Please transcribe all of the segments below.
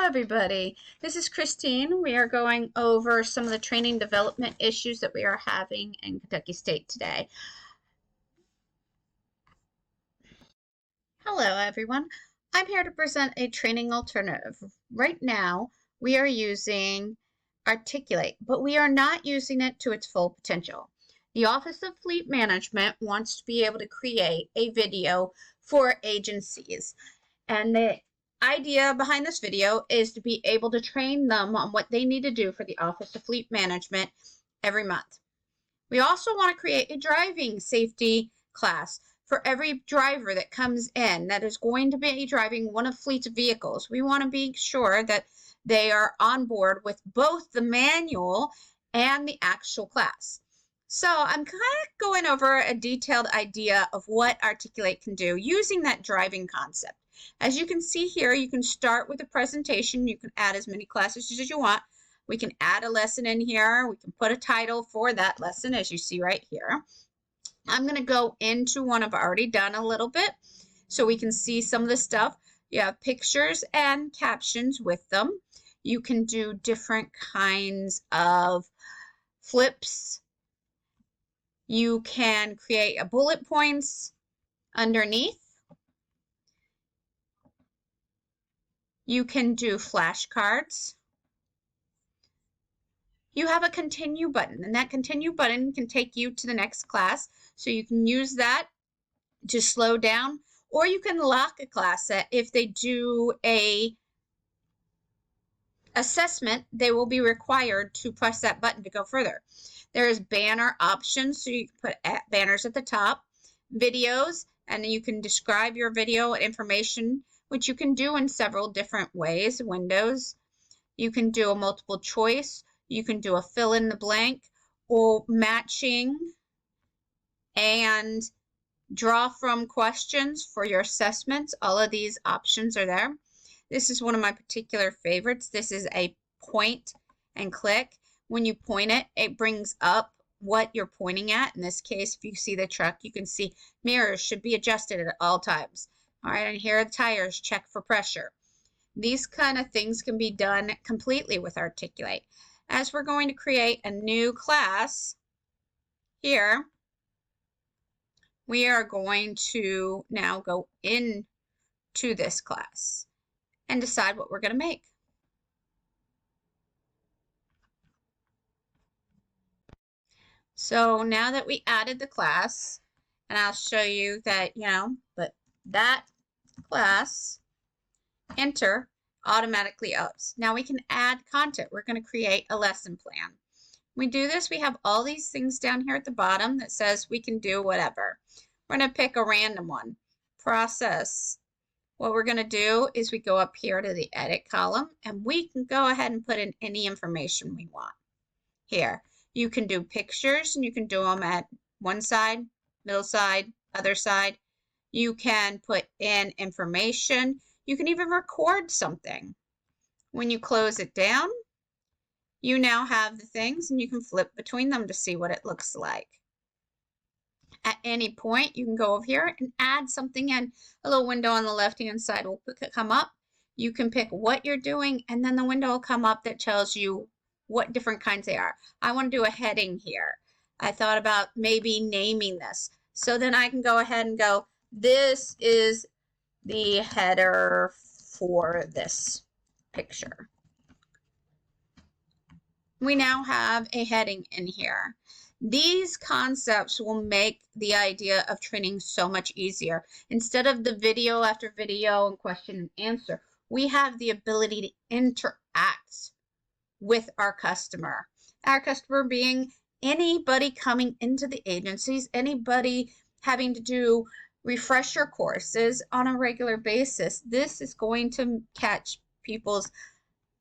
everybody. This is Christine. We are going over some of the training development issues that we are having in Kentucky State today. Hello, everyone. I'm here to present a training alternative. Right now, we are using Articulate, but we are not using it to its full potential. The Office of Fleet Management wants to be able to create a video for agencies, and the idea behind this video is to be able to train them on what they need to do for the Office of Fleet Management every month. We also want to create a driving safety class for every driver that comes in that is going to be driving one of Fleet's vehicles. We want to be sure that they are on board with both the manual and the actual class. So I'm kind of going over a detailed idea of what Articulate can do using that driving concept. As you can see here, you can start with a presentation. You can add as many classes as you want. We can add a lesson in here. We can put a title for that lesson, as you see right here. I'm going to go into one I've already done a little bit so we can see some of the stuff. You have pictures and captions with them. You can do different kinds of flips. You can create a bullet points underneath. You can do flashcards. You have a continue button, and that continue button can take you to the next class. So you can use that to slow down, or you can lock a class that if they do a assessment, they will be required to press that button to go further. There is banner options, so you can put banners at the top, videos, and you can describe your video information, which you can do in several different ways. Windows, you can do a multiple choice, you can do a fill in the blank, or matching, and draw from questions for your assessments. All of these options are there. This is one of my particular favorites. This is a point and click. When you point it, it brings up what you're pointing at. In this case, if you see the truck, you can see mirrors should be adjusted at all times. All right, and here are the tires, check for pressure. These kind of things can be done completely with Articulate. As we're going to create a new class here, we are going to now go into this class and decide what we're going to make. So now that we added the class, and I'll show you that, but that class, enter, automatically ups. Now we can add content. We're going to create a lesson plan. When we do this, we have all these things down here at the bottom that says we can do whatever. We're going to pick a random one. Process. What we're going to do is we go up here to the edit column, and we can go ahead and put in any information we want. Here, you can do pictures, and you can do them at one side, middle side, other side. You can put in information. You can even record something. When you close it down, you now have the things, and you can flip between them to see what it looks like. At any point, you can go over here and add something in. A little window on the left-hand side will come up. You can pick what you're doing, and then the window will come up that tells you what different kinds they are. I want to do a heading here. I thought about maybe naming this. So then I can go ahead and go, this is the header for this picture. We now have a heading in here. These concepts will make the idea of training so much easier. Instead of the video after video and question and answer, we have the ability to interact with our customer. Our customer being anybody coming into the agencies, anybody having to do refresher courses on a regular basis. This is going to catch people's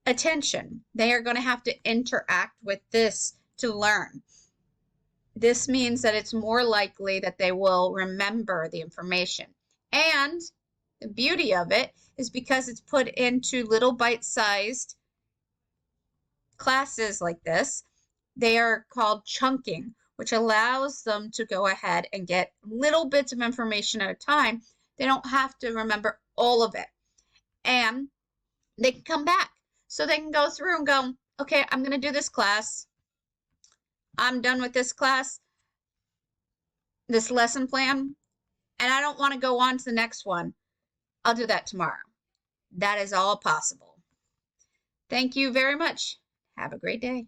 attention. They are going to have to interact with this to learn. This means that it's more likely that they will remember the information. And the beauty of it is because it's put into little bite-sized classes like this, they are called chunking, which allows them to go ahead and get little bits of information at a time. They don't have to remember all of it. And they can come back so they can go through and go, okay, I'm going to do this class. I'm done with this class, this lesson plan, and I don't want to go on to the next one. I'll do that tomorrow. That is all possible. Thank you very much. Have a great day.